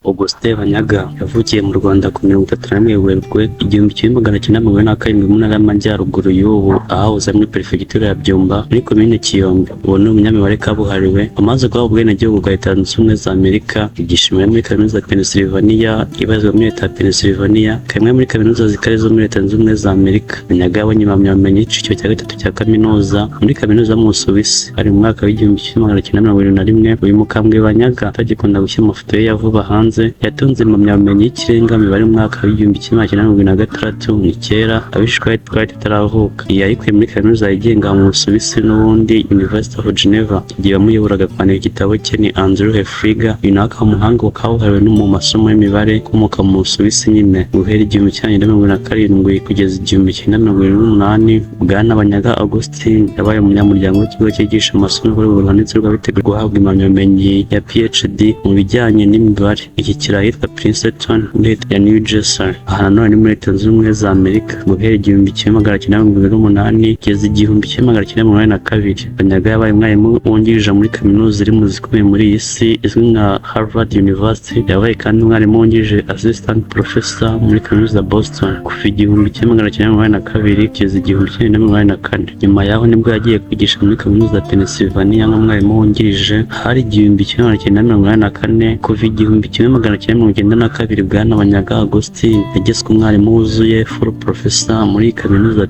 Augustin Banyaga yavukiye mu Rwanda ku 31 Werurwe 1997 mu ntara y'Amajyaruguru y'ubu ahahoze muri Perefegitura ya Byumba muri Komine Kiyombe. Uwo ni umunyamibare kabuhariwe amaze guhabwa ubwenegihugu bwa Leta Zunze Ubumwe za Amerika, yigishije muri Kaminuza ya Pennsylvania ibarizwa muri Leta ya Pennsylvania, kamwe muri kaminuza zikari zo muri Leta Zunze Ubumwe za Amerika. Banyaga yabonye impamyabumenyi y'iciciro cya gatatu cya kaminuza muri kaminuza mu Busuwisi ari mu mwaka w'1921. Uyu mukambwe Banyaga atagikunda gushyira amafoto ye ya vuba hanze, yatunze impamyabumenyi y'ikirenga mibare mu mwaka w'1976. Ni kera abishwe twari tutaravuka. Yayikuye muri kaminuza yigenga mu Busuwisi n'ubundi University of Geneva. Igihe bamuyoboraga kwandika igitabo cye ni Andrew Hefriga, uyu nawe akaba umuhanga kabuhariwe no mu masomo y'imibare ukomoka mu Busuwisi nyine. Guhera 1927 kugeza 1928, Bwana Banyaga Augustin yabaye umunyamuryango w'ikigo cyigisha amasomo y'urwego ruhanitse rw'abitegura guhabwa impamyabumenyi ya PhD mu bijyanye n'imibare. Iki kiri ahitwa Princeton muri Leta ya New Jersey. Aha nanone ni muri Leta Zunze Ubumwe za Amerika. Guhera 1928 kugeza 1982, Banyaga yabaye umwarimu wungirije muri kaminuza iri mu zikomeye muri iyi si izwi nka Harvard University. Yabaye kandi umwarimu wungirije Assistant Professor muri kaminuza Boston kuva 1982 kugeza 1984. Nyuma yaho nibwo yagiye kwigisha muri kaminuza ya Pennsylvania nk'umwarimu wungirije. Hari 1984 kuva 1992, Bwana Banyaga Augustin yagizwe umwarimu wuzuye full professor muri kaminuza ya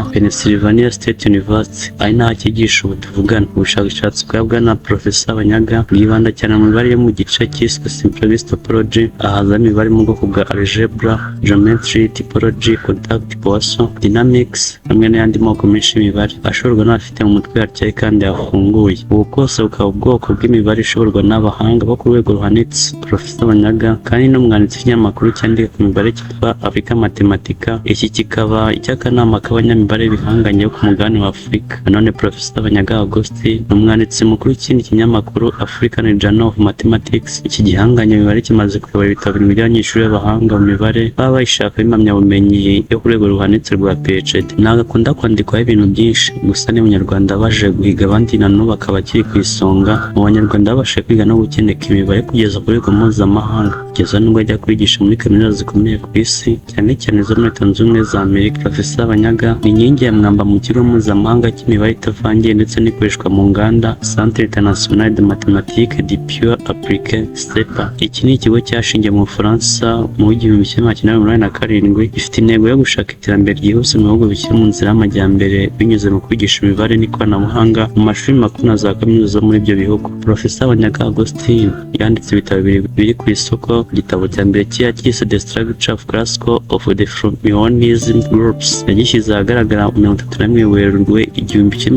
Pennsylvania State University, ari naho akigisha ubu tuvugana. Ubushakashatsi bwa Bwana Professor Banyaga bwibanda cyane mu mibare yo mu gice cyiswe Simplest Topology, ahaza imibare mu bwoko bwa algebra, geometry, typology, contact, Poisson, dynamics hamwe n'ayandi moko menshi y'imibare ashorwa n'abafite mu mutwe hatyaye kandi yafunguye. Ubu bwose bukaba ubwoko bw'imibare ishorwa n'abahanga bo ku rwego ruhanitse. Professor Banyaga kandi n'umwanditsi w'ikinyamakuru cyandika ku mibare cyitwa Africa Mathematica. Iki kikaba icy'akanama k'abanyamibare bihanganye ku mugabane wa Afurika. Nanone Professor Banyaga Augustin ni umwanditsi mukuru w'ikindi kinyamakuru African Journal of Mathematics. Iki gihanganye imibare kimaze kuyobora ibitabo by'abanyeshuri b'abahanga mu mibare baba bayishaka impamyabumenyi yo ku rwego ruhanitse rwa PhD. Ntabwo akunda kwandikwaho ibintu byinshi, gusa ni Umunyarwanda baje guhiga abandi na n'ubu akaba akiri ku isonga mu Banyarwanda babasha kwiga no gukeneka imibare kugeza ku rwego mpuzamahanga, kugeza nubwo ajya kwigisha muri kaminuza zikomeye ku isi cyane cyane zo muri Leta Zunze Ubumwe za Amerika. Professor Banyaga ni inkingi ya mwamba mu kigo mpuzamahanga cy'imibare itavangiye ndetse n'ikoreshwa mu nganda Centre International de Mathématiques du Pure Appliqué (CEPA). Iki ni ikigo cyashingiye mu Bufaransa mu 1987, gifite intego yo gushaka iterambere ryihuse mu bihugu bikiri mu nzira y'amajyambere binyuze mu kwigisha imibare n'ikoranabuhanga mu mashuri makuru na za kaminuza muri ibyo bihugu. Professor Banyaga Augustin yanditse ibitabo biri ku isoko. Igitabo cya mbere cyise The Structure of Classical of the Fermionian Groups yagishyize ahagaragara 31 Werurwe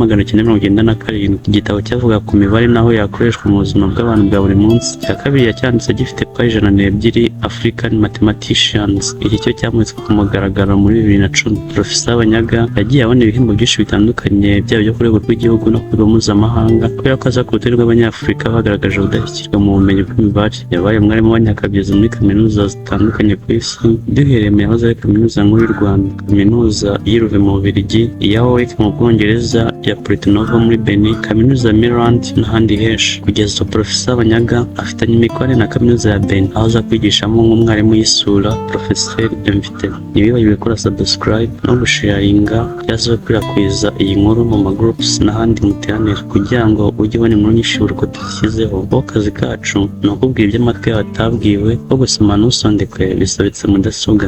1997. Igitabo cyavuga ku mibare naho yakoreshwa mu buzima bw'abantu bwa buri munsi. Icya kabiri yacyanditse gifite paji 102 African Mathematicians. Iki cyo cyamuritswe ku mugaragaro muri 2010. Professor Banyaga yagiye abona ibihembo byinshi bitandukanye byaba byo ku rwego rw'igihugu no ku rwego mpuzamahanga kubera ko aza ku rutonde rw'Abanyafurika bagaragaje ubudashyikirwa mu bumenyi bw'imibare. Yabaye umwarimu w'abanyakabyizi muri kaminuza zitandukanye ku isi, duhereye mu yahoze ari Kaminuza Nkuru y'u Rwanda, Kaminuza y'i Louvain mu Bubiligi, iya Warwick mu Bwongereza, iya Porto-Novo muri Benin, Kaminuza ya Maryland n'ahandi henshi. Kugeza ubu Professor Banyaga afitanye imikoranire na Kaminuza ya Benin aho aza kwigishamo nk'umwarimu y'isura Professeur Invité. Ntibibagirwe gukora subscribe no gusharinga cyangwa se gukwirakwiza iyi nkuru mu magroups n'ahandi muteranira kugira ngo ujye ubona inkuru nyinshi uko tuzishyizeho. Akazi kacu ni ukubwira ibyo amatwi yawe atabwiwe, ko gusoma ntusondekwe bisabitse mudasobwa.